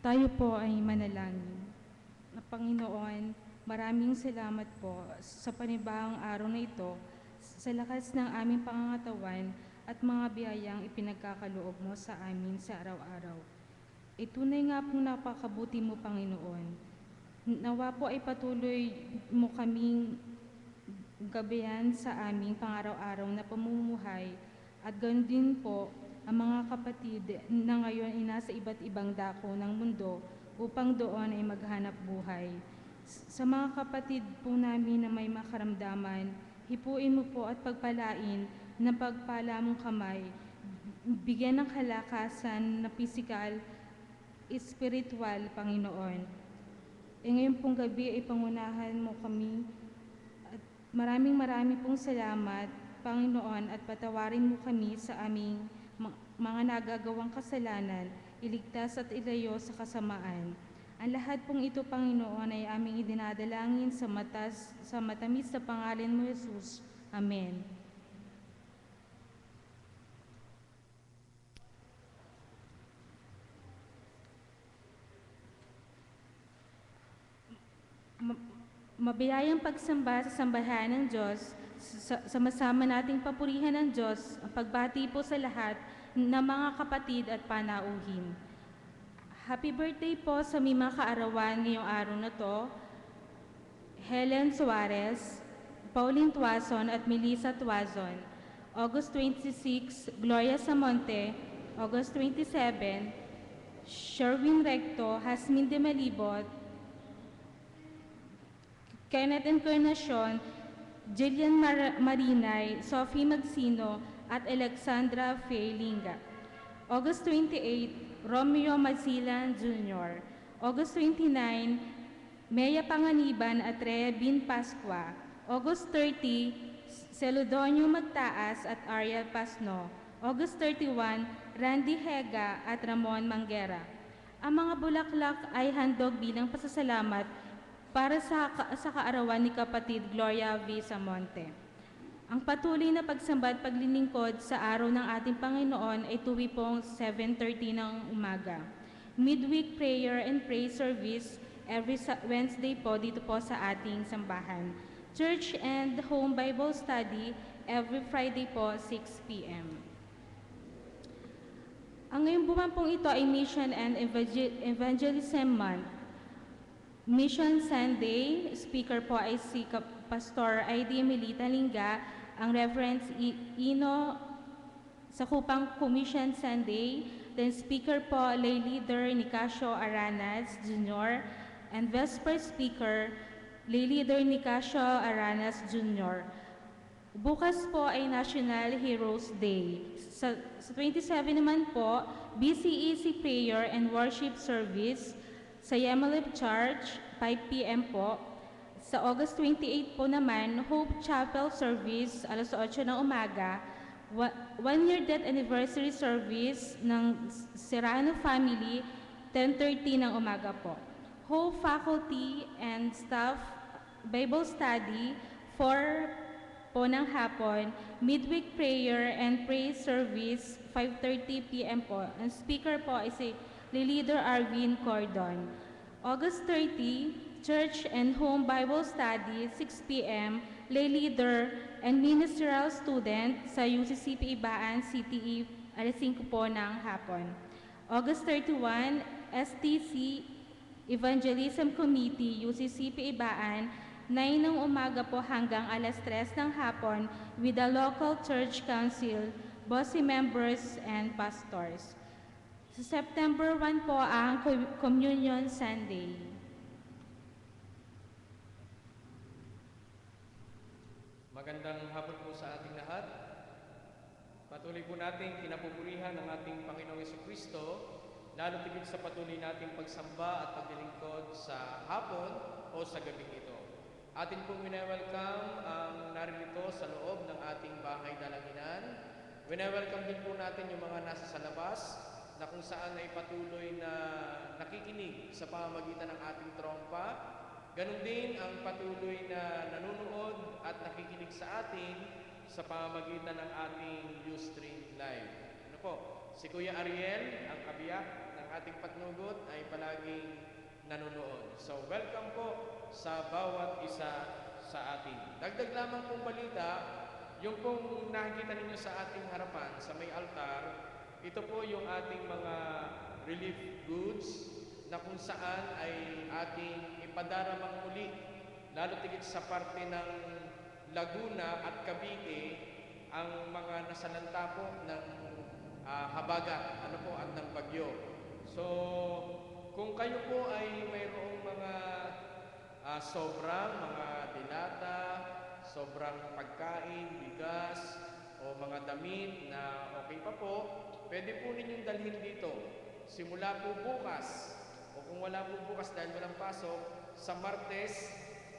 Tayo po ay manalangin. Na Panginoon, maraming salamat po sa panibagong araw na ito, sa lakas ng aming pangangatawan at mga biyayang ipinagkakaloob mo sa amin sa araw-araw. Tunay nga pong napakabuti mo, Panginoon. Nawa po ay patuloy mo kaming gabayan sa aming pang-araw-araw na pamumuhay at ganoon din po ang mga kapatid na ngayon ay nasa iba't ibang dako ng mundo upang doon ay maghanap buhay. Sa mga kapatid po namin na may makaramdaman, hipuin mo po at pagpalain ng pagpala mong kamay, bigyan ng kalakasan na pisikal, espiritual, Panginoon. Ngayon pong gabi ay pangunahan mo kami at maraming pong salamat, Panginoon, at patawarin mo kami sa aming mga nagagawang kasalanan, iligtas at ilayo sa kasamaan. Ang lahat pong ito, Panginoon, ay aming idinadalangin sa matamis sa pangalan mo, Jesus. Amen. Mabiyayang pagsamba sa sambahan ng Diyos, sama-sama nating papurihan ng Diyos ang pagbati po sa lahat ng mga kapatid at panauhin. Happy birthday po sa may mga kaarawan ngayong araw na to, Helen Suarez, Pauline Tuazon at Melissa Tuazon. August 26, Gloria Samonte. August 27, Sherwin Recto, Hasmin de Malibot, Kenneth Encarnacion, Jillian Marinay, Sophie Magsino, at Alexandra Feilinga. August 28, Romeo Mazilan Jr. August 29, Mea Panganiban at Rhea Bin Pascua. August 30, Celudonio Magtaas at Ariel Pasno. August 31, Randy Hega at Ramon Manguera. Ang mga bulaklak ay handog bilang pasasalamat para sa kaarawan ni kapatid Gloria V. Samonte. Ang patuloy na pagsamba at paglilingkod sa araw ng ating Panginoon ay tuwi pong 7:30 ng umaga. Midweek prayer and praise service every Wednesday po dito po sa ating sambahan. Church and home Bible study every Friday po 6 p.m. Ang ngayong buwan pong ito ay Mission and Evangelism Month. Mission Sunday, speaker po ay si Pastor I.D. Melita Linga, ang Reverend Ino sa Kupang Commission Sunday, then speaker po lay leader Nicasio Aranas Jr. and Vesper speaker lay leader Nicasio Aranas Jr. Bukas po ay National Heroes Day. Sa 27 naman po, BCEC Prayer and Worship Service sa Yemalip Church, 5 p.m. po. Sa August 28 po naman, Hope Chapel Service, alas 8 ng umaga. 1-year death anniversary service ng Serrano Family, 10:30 ng umaga po. Hope Faculty and Staff Bible Study, 4 po ng hapon. Midweek Prayer and Praise Service, 5:30 p.m. po. Ang speaker po ay si Leader Arvin Cordon. August 30, Church and Home Bible Study, 6 p.m. Lay leader and ministerial student sa UCCP Ibaan, CTE, alas 5 po ng hapon. August 31, STC Evangelism Committee, UCCP Ibaan, 9 ng umaga po hanggang alas 3 ng hapon with the local church council, bossy members, and pastors. Sa September 1 po ang Communion Sunday. Magandang hapon po sa ating lahat. Patuloy po natin kinapupurihan ng ating Panginoong Jesucristo, lalo tigit sa patuloy nating pagsamba at paglilingkod sa hapon o sa gabing ito. Atin pong wina-welcome ang naririto sa loob ng ating bahay dalanginan. Wina-welcome din po natin yung mga nasa sa labas, na kung saan ay patuloy na nakikinig sa pamamagitan ng ating trompa. Ganon din ang patuloy na nanonood at nakikinig sa atin sa pamamagitan ng ating Ustream Live. Ano po, si Kuya Ariel, ang kabiyak ng ating patnugot ay palaging nanonood. So welcome po sa bawat isa sa atin. Dagdag lamang pong balita, yung pong nakikita ninyo sa ating harapan, sa may altar, ito po yung ating mga relief goods na kung saan ay ating ipadaramang muli, lalo tigit sa parte ng Laguna at Cavite, ang mga nasalanta po ng habagat at ng bagyo. So, kung kayo po ay mayroong mga sobrang mga dilata, sobrang pagkain, bigas, o mga damit na okay pa po, pwede po ninyong dalhin dito. Simula po bukas, o kung wala po bukas dahil walang pasok, sa Martes,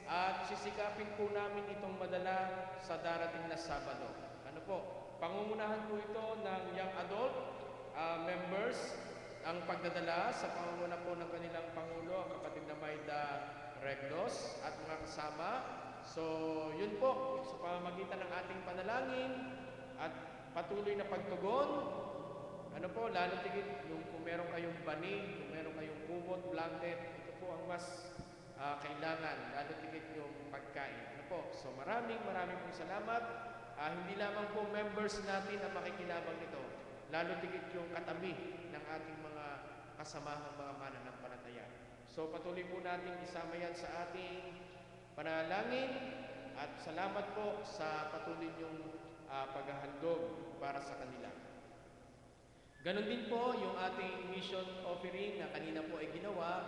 at sisikapin po namin itong madala sa darating na Sabado. Ano po? Pangungunahan po ito ng young adult members, ang pagdadala sa pangunguna po ng kanilang Pangulo, ang kapatid na Maida Reglos at mga kasama. So, yun po, sa pamamagitan ng ating panalangin at patuloy na pagtugon, ano po, lalo tigit yung kung meron kayong banig, kung meron kayong kumot, blanket, ito po ang mas kailangan, lalo tigit yung pagkain. Ano po, so maraming pong salamat. Hindi lamang po members natin ang makikinabang nito, lalo tigit yung katabi ng ating mga kasamahang mga mananampalataya. So patuloy po natin isama yan sa ating panalangin at salamat po sa patuloy niyong paghahandog para sa kanila. Ganon din po yung ating mission offering na kanina po ay ginawa,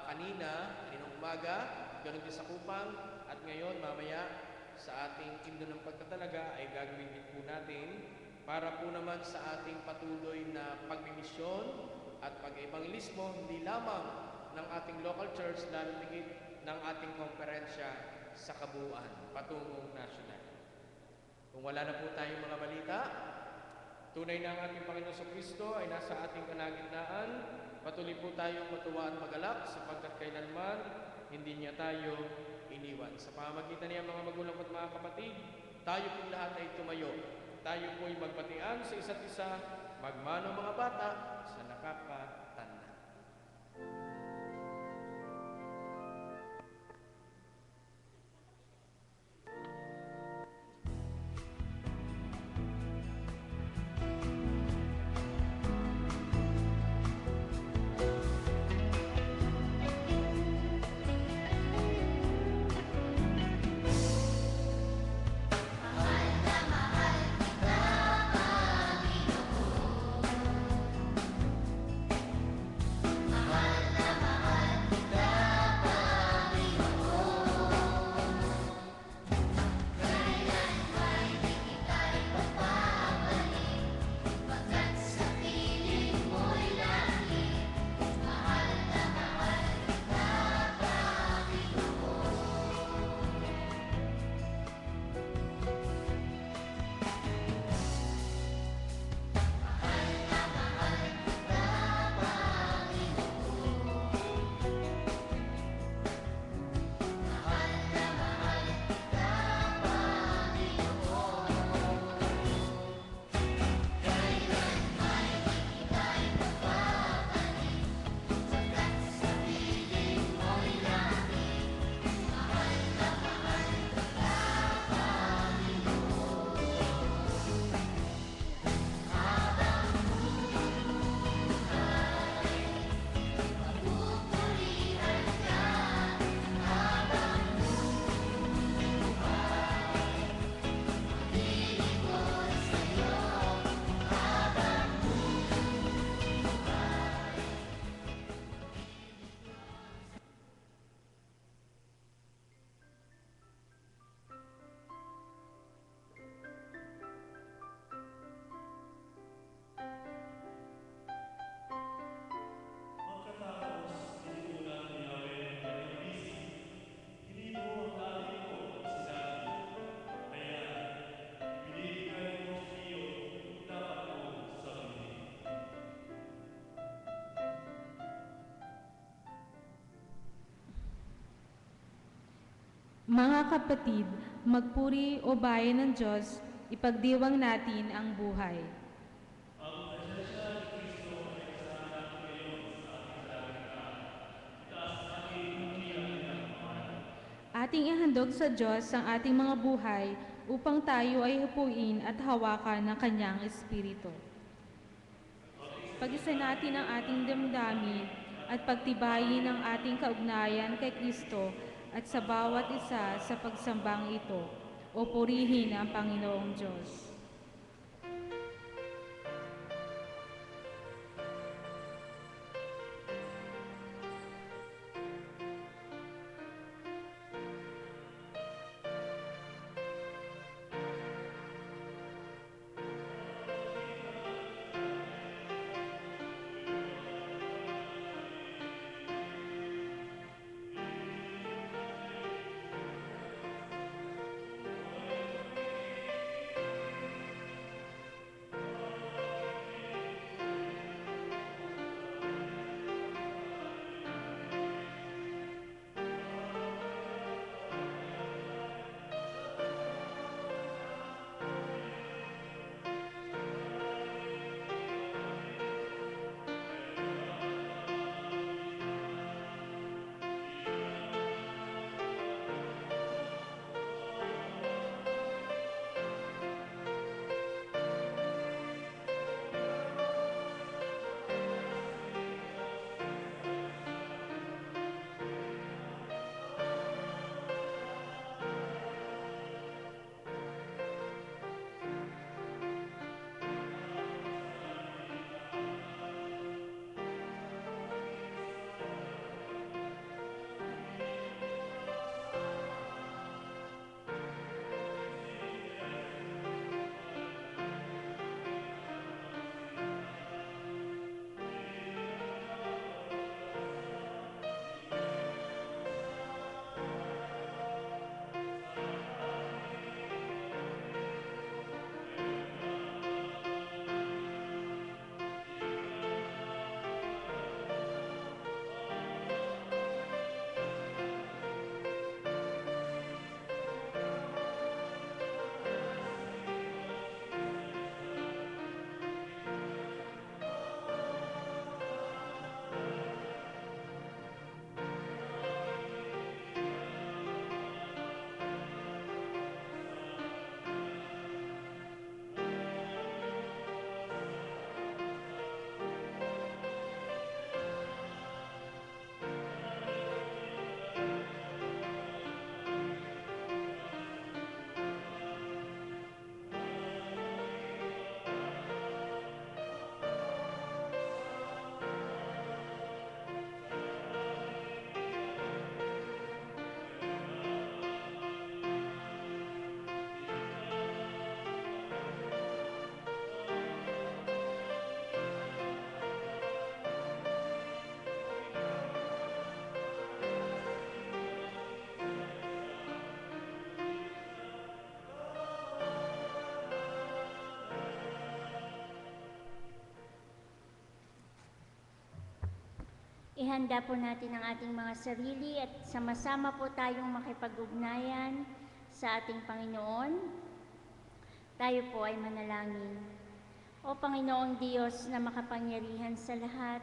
kaninang umaga, ganon din sa Kupang, at ngayon mamaya sa ating Himno ng Pagtatalaga ay gagawin din po natin para po naman sa ating patuloy na pagmimisyon at pag-evangelismo, hindi lamang ng ating local church, lalo tigit ng ating konferensya sa kabuuan, patungong nasyonal. Kung wala na po tayong mga balita, tunay na ang ating Panginoon Kristo ay nasa ating kalagitnaan. Patuloy po tayong matuwa at magalak sapagkat kailanman hindi niya tayo iniwan. Sa pamamagitan niya mga magulang at mga kapatid, tayo po lahat ay tumayo. Tayo po ay magbatian sa isa't isa, magmano mga bata sa nakakatanda. Mga kapatid, magpuri o bayan ng Diyos, ipagdiwang natin ang buhay. Ang presensya ni Kristo ay kasama natin ngayon Ating ihandog sa Diyos ang ating mga buhay upang tayo ay hupuin at hawakan ng Kanyang Espiritu. Pag-isa natin ang ating damdamin at pagtibayin ang ating kaugnayan kay Kristo at sa bawat isa sa pagsambang ito. O purihin ang Panginoong Diyos. Ihanda po natin ang ating mga sarili at sama-sama po tayong makipag-ugnayan sa ating Panginoon. Tayo po ay manalangin. O Panginoong Diyos na makapangyarihan sa lahat,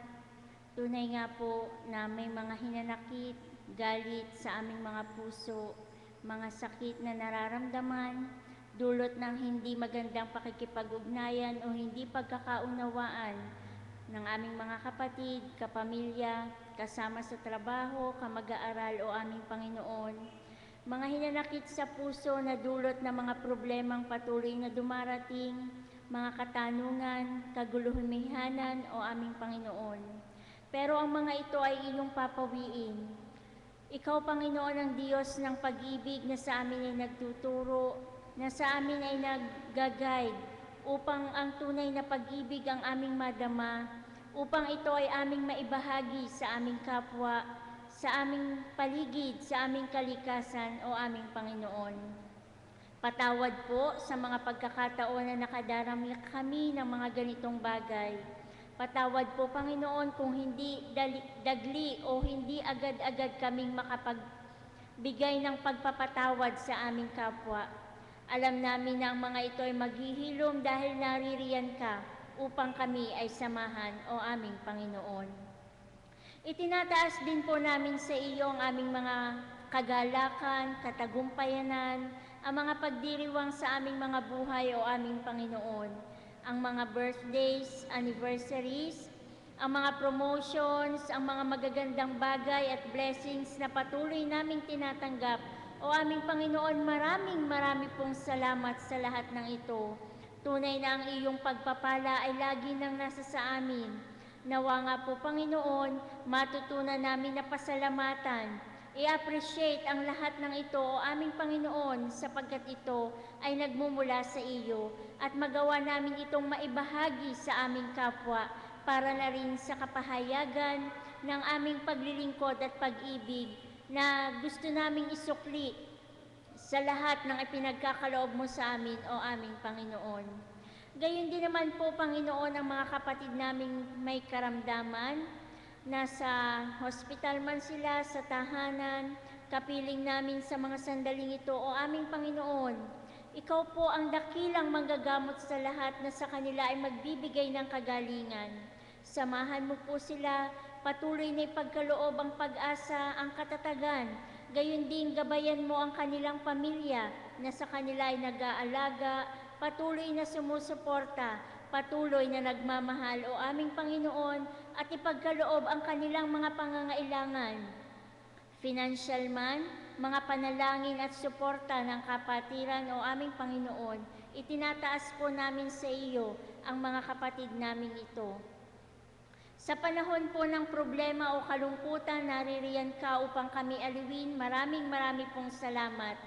tunay nga po na may mga hinanakit, galit sa aming mga puso, mga sakit na nararamdaman, dulot ng hindi magandang pakikipag-ugnayan o hindi pagkakaunawaan ng aming mga kapatid, kapamilya, kasama sa trabaho, kamag-aaral o aming Panginoon. Mga hinanakit sa puso na dulot ng mga problemang patuloy na dumarating, mga katanungan, kaguluhan o aming Panginoon. Pero ang mga ito ay iyong papawiin. Ikaw, Panginoon, ang Diyos ng pag-ibig na sa amin ay nagtuturo, na sa amin ay nag-guide, upang ang tunay na pag-ibig ang aming madama, upang ito ay aming maibahagi sa aming kapwa, sa aming paligid, sa aming kalikasan o aming Panginoon. Patawad po sa mga pagkakataon na nakadarami kami ng mga ganitong bagay. Patawad po, Panginoon, kung hindi dagli o hindi agad-agad kaming makapagbigay ng pagpapatawad sa aming kapwa. Alam namin na ang mga ito ay maghihilom dahil naririyan ka upang kami ay samahan o aming Panginoon. Itinataas din po namin sa iyo ang aming mga kagalakan, katagumpayanan, ang mga pagdiriwang sa aming mga buhay o aming Panginoon. Ang mga birthdays, anniversaries, ang mga promotions, ang mga magagandang bagay at blessings na patuloy naming tinatanggap. O aming Panginoon, marami pong salamat sa lahat ng ito. Tunay na ang iyong pagpapala ay lagi nang nasa sa amin. Nawa nga po, Panginoon, matutunan namin na pasalamatan, i-appreciate ang lahat ng ito, o aming Panginoon, sapagkat ito ay nagmumula sa iyo, at magawa namin itong maibahagi sa aming kapwa, para na rin sa kapahayagan ng aming paglilingkod at pag-ibig na gusto naming isukli sa lahat ng ipinagkakaloob mo sa amin, o aming Panginoon. Gayon din naman po, Panginoon, ang mga kapatid naming may karamdaman, nasa hospital man sila, sa tahanan, kapiling namin sa mga sandaling ito, o aming Panginoon. Ikaw po ang dakilang manggagamot sa lahat na sa kanila ay magbibigay ng kagalingan. Samahan mo po sila, patuloy na ipagkaloob ang pag-asa, ang katatagan. Gayon din gabayan mo ang kanilang pamilya na sa kanila ay nag-aalaga, patuloy na sumusuporta, patuloy na nagmamahal, o aming Panginoon, at ipagkaloob ang kanilang mga pangangailangan. Financial man, mga panalangin at suporta ng kapatiran, o aming Panginoon, itinataas po namin sa iyo ang mga kapatid naming ito. Sa panahon po ng problema o kalungkutan, naririyan ka upang kami aliwin. Maraming pong salamat.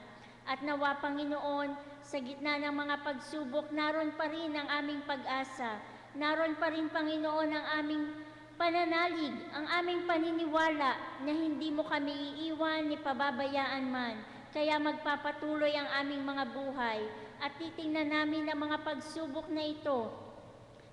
At nawa, Panginoon, sa gitna ng mga pagsubok, naroon pa rin ang aming pag-asa. Naroon pa rin, Panginoon, ang aming pananalig, ang aming paniniwala na hindi mo kami iiwan ni pababayaan man. Kaya magpapatuloy ang aming mga buhay at titingnan namin ang mga pagsubok na ito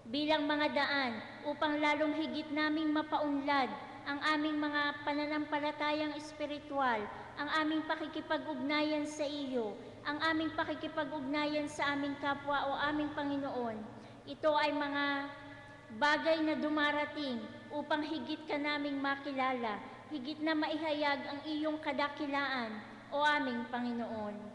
bilang mga daan upang lalong higit naming mapaunlad ang aming mga pananampalatayang espiritual, ang aming pakikipag-ugnayan sa iyo, ang aming pakikipag-ugnayan sa aming kapwa, o aming Panginoon. Ito ay mga bagay na dumarating upang higit ka naming makilala, higit na maihayag ang iyong kadakilaan, o aming Panginoon.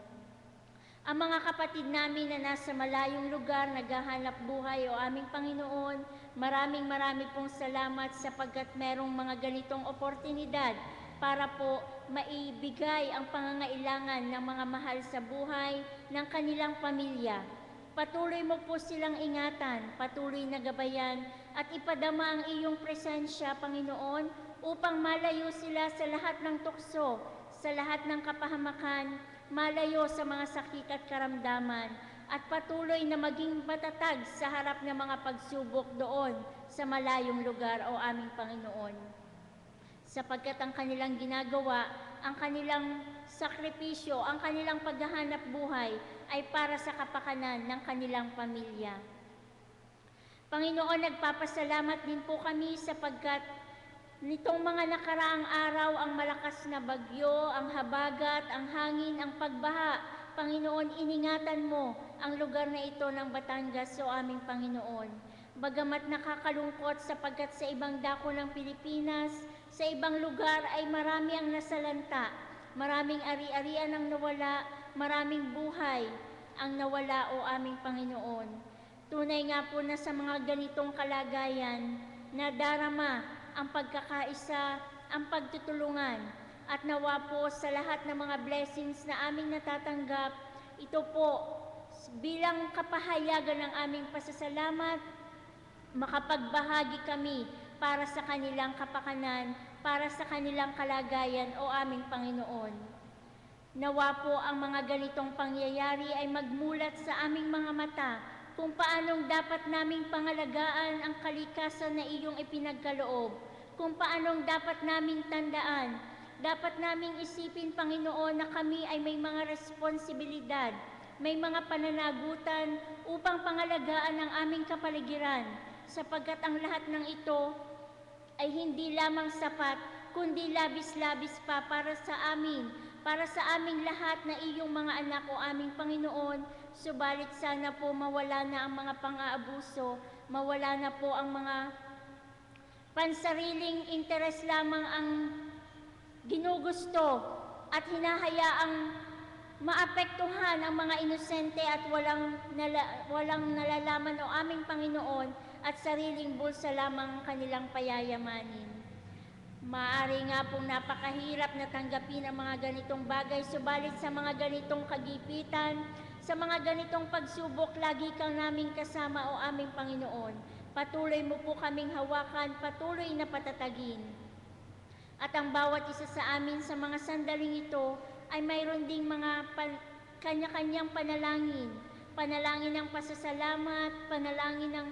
Ang mga kapatid namin na nasa malayong lugar, naghahanap buhay, o aming Panginoon, maraming pong salamat sapagkat merong mga ganitong oportunidad para po maibigay ang pangangailangan ng mga mahal sa buhay ng kanilang pamilya. Patuloy mo po silang ingatan, patuloy na gabayan, at ipadama ang iyong presensya, Panginoon, upang malayo sila sa lahat ng tukso, sa lahat ng kapahamakan, malayo sa mga sakit at karamdaman, at patuloy na maging matatag sa harap ng mga pagsubok doon sa malayong lugar, o aming Panginoon. Sapagkat ang kanilang ginagawa, ang kanilang sakripisyo, ang kanilang paghahanap buhay ay para sa kapakanan ng kanilang pamilya. Panginoon, nagpapasalamat din po kami sapagkat nitong mga nakaraang araw, ang malakas na bagyo, ang habagat, ang hangin, ang pagbaha, Panginoon, iningatan mo ang lugar na ito ng Batangas, o aming Panginoon. Bagamat nakakalungkot sapagkat sa ibang dako ng Pilipinas, sa ibang lugar ay marami ang nasalanta, maraming ari-arian ang nawala, maraming buhay ang nawala, o aming Panginoon. Tunay nga po na sa mga ganitong kalagayan, nadarama ang pagkakaisa, ang pagtutulungan, at nawa po sa lahat ng mga blessings na aming natatanggap, ito po bilang kapahayagan ng aming pasasalamat, makapagbahagi kami para sa kanilang kapakanan, para sa kanilang kalagayan, o aming Panginoon. Nawa po ang mga ganitong pangyayari ay magmulat sa aming mga mata kung paanong dapat naming pangalagaan ang kalikasan na iyong ipinagkaloob, kung paanong dapat naming tandaan, dapat naming isipin, Panginoon, na kami ay may mga responsibilidad, may mga pananagutan upang pangalagaan ang aming kapaligiran, sapagkat ang lahat ng ito ay hindi lamang sapat, kundi labis-labis pa para sa amin, para sa aming lahat na iyong mga anak, o aming Panginoon. Subalit sana po mawala na ang mga pang-aabuso, mawala na po ang mga pansariling interes lamang ang ginugusto at hinahayaang maapektuhan ang mga inosente at walang nalalaman o aming Panginoon at sariling bulsa lamang ang kanilang payayamanin. Maaari nga pong napakahirap na tanggapin ang mga ganitong bagay, subalit sa mga ganitong kagipitan, sa mga ganitong pagsubok, lagi kang naming kasama o aming Panginoon. Patuloy mo po kaming hawakan, patuloy na patatagin. At ang bawat isa sa amin sa mga sandaling ito ay mayroon ding mga kanya-kanyang panalangin. Panalangin ng pasasalamat, panalangin ng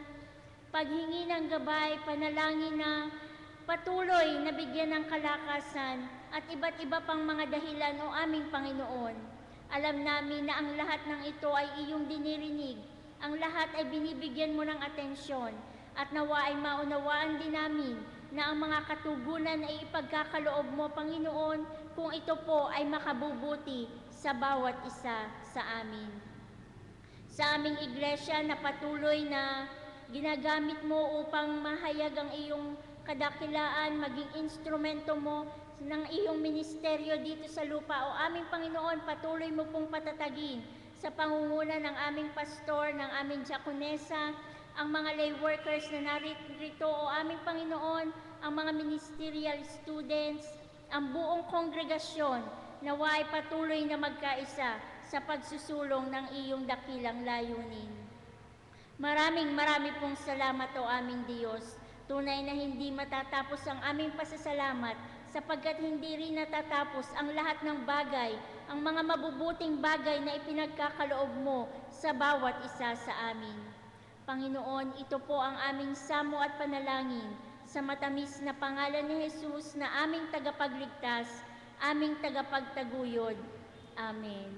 paghingi ng gabay, panalangin na patuloy na bigyan ng kalakasan at iba't iba pang mga dahilan o aming Panginoon. Alam namin na ang lahat ng ito ay iyong dinirinig. Ang lahat ay binibigyan mo ng atensyon at nawa ay maunawaan din namin na ang mga katugunan ay ipagkakaloob mo, Panginoon, kung ito po ay makabubuti sa bawat isa sa amin. Sa aming iglesia na patuloy na ginagamit mo upang mahayag ang iyong kadakilaan, maging instrumento mo ng iyong ministeryo dito sa lupa. O aming Panginoon, patuloy mo pong patatagin sa pangunguna ng aming pastor, ng aming diakonesa, ang mga lay workers na narito, o aming Panginoon, ang mga ministerial students, ang buong kongregasyon, nawa ay patuloy na magkaisa sa pagsusulong ng iyong dakilang layunin. Maraming pong salamat o aming Diyos. Tunay na hindi matatapos ang aming pasasalamat sapagkat hindi rin natatapos ang lahat ng bagay, ang mga mabubuting bagay na ipinagkakaloob mo sa bawat isa sa amin. Panginoon, ito po ang aming samo at panalangin sa matamis na pangalan ni Jesus na aming tagapagligtas, aming tagapagtaguyod. Amen.